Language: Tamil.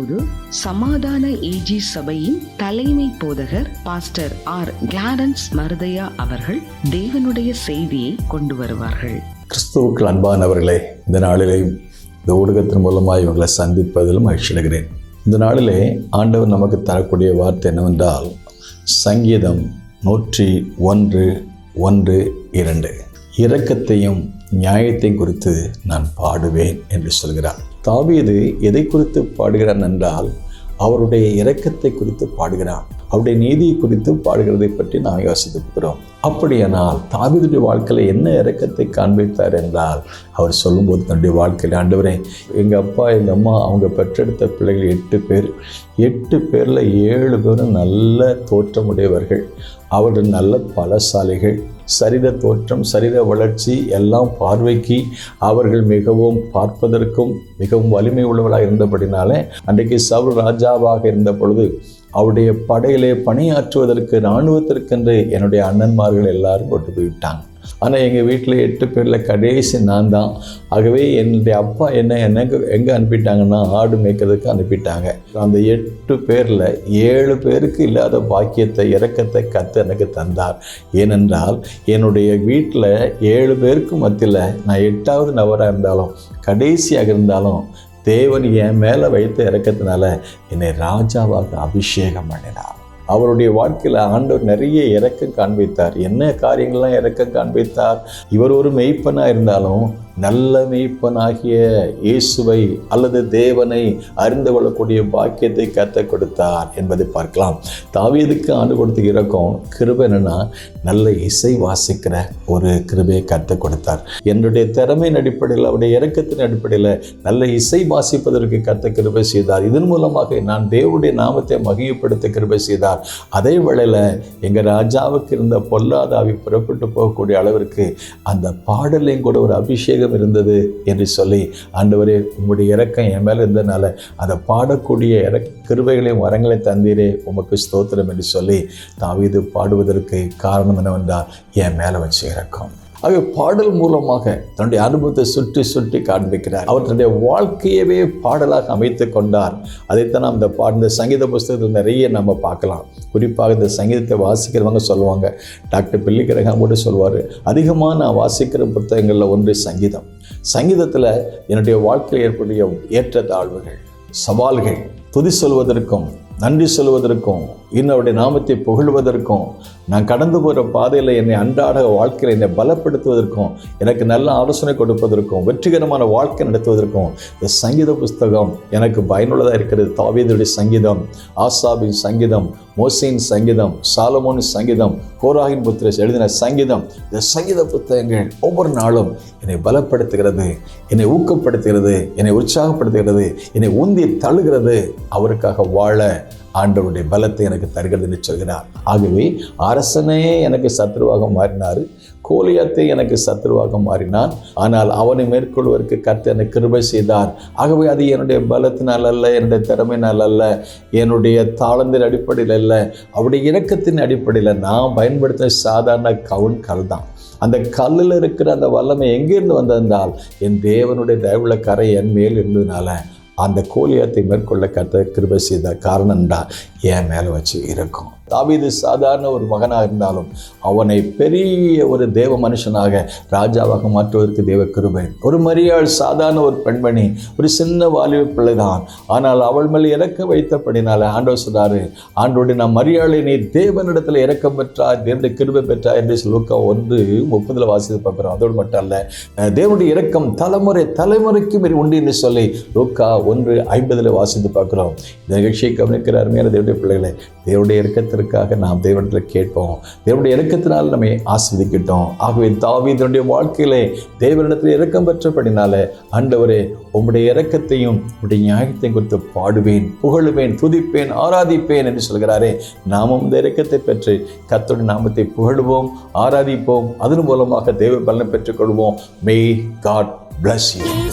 இப்போது சமாதான ஏஜி சபையின் தலைமை போதகர் பாஸ்டர் ஆர் கிளாரன்ஸ் மருதையா அவர்கள் தேவனுடைய செய்தியை கொண்டு வருவார்கள். கிறிஸ்துவுக்குள் அன்பானவர்களே, இந்த நாளிலேயும் இந்த ஊடகத்தின் மூலமாக இவங்களை சந்திப்பதிலும் மகிழ்ச்சியடைகிறேன். இந்த நாளிலே ஆண்டவர் நமக்கு தரக்கூடிய வார்த்தை என்னவென்றால், சங்கீதம் 101:1-2 இரக்கத்தையும் நியாயத்தையும் குறித்து நான் பாடுவேன் என்று சொல்கிறார். தாவீது எதை குறித்து பாடுகிறான் என்றால், அவருடைய இரக்கத்தை குறித்து பாடுகிறான். அவருடைய நீதியை குறித்து பாடுகிறதை பற்றி நாம் யோசித்திருக்கிறோம். அப்படியானால் தாவீதுடைய வாழ்க்கையில் என்ன இரக்கத்தை காண்பித்தார் என்றால், அவர் சொல்லும்போது தன்னுடைய வாழ்க்கையில், ஆண்டவரே, எங்கள் அப்பா எங்கள் அம்மா அவங்க பெற்றெடுத்த பிள்ளைகள் 8 பேர். 8 பேரில் 7 பேரும் நல்ல தோற்றமுடையவர்கள். அவர்கள் நல்ல பலசாலிகள். சரீர தோற்றம், சரீர வளர்ச்சி எல்லாம் பார்வைக்கு அவர்கள் மிகவும் பார்ப்பதற்கும் மிகவும் வலிமை உள்ளவர்களாக இருந்தபடினாலே, அன்றைக்கு சவுல் ராஜாவாக இருந்த பொழுது அவருடைய படையிலே பணியாற்றுவதற்கு இராணுவத்திற்கென்று என்னுடைய அண்ணன்மார்கள் எல்லாரும் கொண்டு போய்விட்டாங்க. ஆனால் எங்கள் வீட்டில் 8 பேரில் கடைசி நான் தான். ஆகவே என்னுடைய அப்பா எங்கே அனுப்பிட்டாங்கன்னா, ஆடு மேய்க்கிறதுக்கு அனுப்பிட்டாங்க. அந்த 8 பேரில் 7 பேருக்கு இல்லாத பாக்கியத்தை, இரக்கத்தை கர்த்தர் எனக்கு தந்தார். ஏனென்றால் என்னுடைய வீட்டில் 7 பேருக்கு மத்தியில் நான் 8வது நபராக இருந்தாலும், கடைசியாக இருந்தாலும், தேவன் என் மேலே வைத்த இரக்கத்தினால என்னை ராஜாவாக அபிஷேகம் பண்ணினார். அவருடைய வாழ்க்கையில் ஆண்டவர் நிறைய இரக்கம் காண்பித்தார். என்ன காரியங்கள்லாம் இரக்கம் காண்பித்தார்? இவர் ஒரு மெய்ப்பனாக இருந்தாலும் நல்ல மெய்ப்பனாகிய இயேசுவை அல்லது தேவனை அறிந்து கொள்ளக்கூடிய பாக்கியத்தை கர்த்தர் கொடுத்தார் என்பதை பார்க்கலாம். தாவீதுக்கு ஆண்டு கொடுத்த இரக்கம் கிருபை என்னன்னா, நல்ல இசை வாசிக்கிற ஒரு கிருபையை கர்த்தர் கொடுத்தார். என்னுடைய திறமையின் அடிப்படையில், அவருடைய இரக்கத்தின் அடிப்படையில் நல்ல இசை வாசிப்பதற்கு கர்த்தர் கிருபை செய்தார். இதன் மூலமாக நான் தேவனுடைய நாமத்தை மகிமைப்படுத்த கிருபை செய்தார். அதே வேளையில் எங்கள் ராஜாவுக்கு இருந்த பொல்லாத ஆவி புறப்பட்டு போகக்கூடிய அளவிற்கு அந்த பாடலையும் கூட ஒரு அபிஷேகம் இருந்தது என்று சொல்லி, ஆண்டவரே, உங்களுடைய இரக்கம் என் மேலே இருந்ததுனால அதை பாடக்கூடிய கிருபைகளையும் வரங்களையும் தந்தீரே, உமக்கு ஸ்தோத்திரம் என்று சொல்லி தாவீது பாடுவதற்கு காரணம் என்னவென்றால், என் மேலே வச்சு இரக்கம். ஆக பாடல் மூலமாக தன்னுடைய அனுபவத்தை சுற்றி சுற்றி காண்பிக்கிறார். அவர் தன்னுடைய வாழ்க்கையவே பாடலாக அமைத்து கொண்டார். அதைத்தான் நாம் இந்த சங்கீத புஸ்தகத்தில் நிறைய நம்ம பார்க்கலாம். குறிப்பாக இந்த சங்கீதத்தை வாசிக்கிறவங்க சொல்லுவாங்க, டாக்டர் பில்லிகிரஹாம் கூட சொல்லுவார், அதிகமாக நான் வாசிக்கிற புத்தகங்களில் ஒன்று சங்கீதம். சங்கீதத்தில் என்னுடைய வாழ்க்கையில் ஏற்படைய ஏற்றத்தாழ்வுகள், சவால்கள், துதி சொல்வதற்கும் நன்றி சொல்வதற்கும் இன்னுடைய நாமத்தை புகழ்வதற்கும், நான் கடந்து போகிற பாதையில் என்னை அன்றாட வாழ்க்கையில் என்னை பலப்படுத்துவதற்கும், எனக்கு நல்ல ஆலோசனை கொடுப்பதற்கும், வெற்றிகரமான வாழ்க்கை நடத்துவதற்கும் இந்த சங்கீத புஸ்தகம் எனக்கு பயனுள்ளதாக இருக்கிறது. தாவீதுடைய சங்கீதம், ஆசாபின் சங்கீதம், மோசேயின் சங்கீதம், சாலமோனின் சங்கீதம், கோராகின் புத்திரர் எழுதின சங்கீதம், இந்த சங்கீத புத்தகங்கள் ஒவ்வொரு நாளும் என்னை பலப்படுத்துகிறது, என்னை ஊக்கப்படுத்துகிறது, என்னை உற்சாகப்படுத்துகிறது, என்னை ஊந்தி தள்ளுகிறது. அவருக்காக வாழ ஆண்டவருடைய பலத்தை எனக்கு தருகிறது என்று சொல்கிறார். ஆகவே அரசனே எனக்கு சத்ருவாக மாறினார், கோலியாத்தை எனக்கு சத்ருவாக மாறினான். ஆனால் அவனை மேற்கொள்வதற்கு கர்த்தர் எனக்கு கிருபை செய்தார். ஆகவே அது என்னுடைய பலத்தினால் அல்ல, என்னுடைய திறமையினால் அல்ல, என்னுடைய தாளந்தின் அடிப்படையில் அல்ல, அவருடைய இரக்கத்தின் அடிப்படையில் நான் பயன்படுத்தின சாதாரண கல் தான். அந்த கல்லில் இருக்கிற அந்த வல்லமை எங்கேருந்து வந்திருந்தால், என் தேவனுடைய தயவுள்ள கரை என் மேல் இருந்ததுனால அந்த கோலியாத்தை மேற்கொள்ள கர்த்தர் கிருபை செய்த காரணம் தான் என் மேலே வச்சு இருக்கும். தாவீது சாதாரண ஒரு மகனாக இருந்தாலும் அவனை பெரிய ஒரு தேவ மனுஷனாக, ராஜாவாக மாற்றுவதற்கு தேவ கிருபை. ஒரு மரியாள் சாதாரண ஒரு பெண்மணி, ஒரு சின்ன வாலிப பிள்ளைதான். ஆனால் அவள் மேல் இறக்க வைத்தபடினால ஆண்டவர் சொல்றாரு, ஆண்டோடு நான் மரியாளை நீ தேவனிடத்தில் இறக்கம் பெற்றாய், தேவனுடைய கிருபை பெற்றாய் என்று லூக்கா 1:30 வாசித்து பார்க்கிறோம். அதோடு மட்டும் அல்ல, தேவனுடைய இரக்கம் தலைமுறைக்கும் உண்டு என்று சொல்லி லூக்கா 1:50 வாசித்து பார்க்கிறோம். இந்த நிகழ்ச்சியை கவனிக்கிற அருமையான தேவனுடைய பிள்ளைகளை, தேவனுடைய இரக்கத்திற்காக நாம் தேவனிடத்தில் கேட்போம். தேவனுடைய இரக்கத்தினால் நம்மை ஆசீர்வதிக்கட்டும். ஆகவே தாவீதுடைய வாழ்க்கையிலே தேவனிடத்தில் இரக்கம் பெற்றபடினால, ஆண்டவரே, உம்முடைய இரக்கத்தையும் உம்முடைய நியாயத்தையும் குறித்து பாடுவேன், புகழுவேன், துதிப்பேன், ஆராதிப்பேன் என்று சொல்கிறாரே. நாமும் இந்த இரக்கத்தை பெற்று கர்த்தருடைய நாமத்தை புகழுவோம், ஆராதிப்போம். அதன் மூலமாக தேவ பலனை பெற்றுக்கொள்வோம். May God bless you.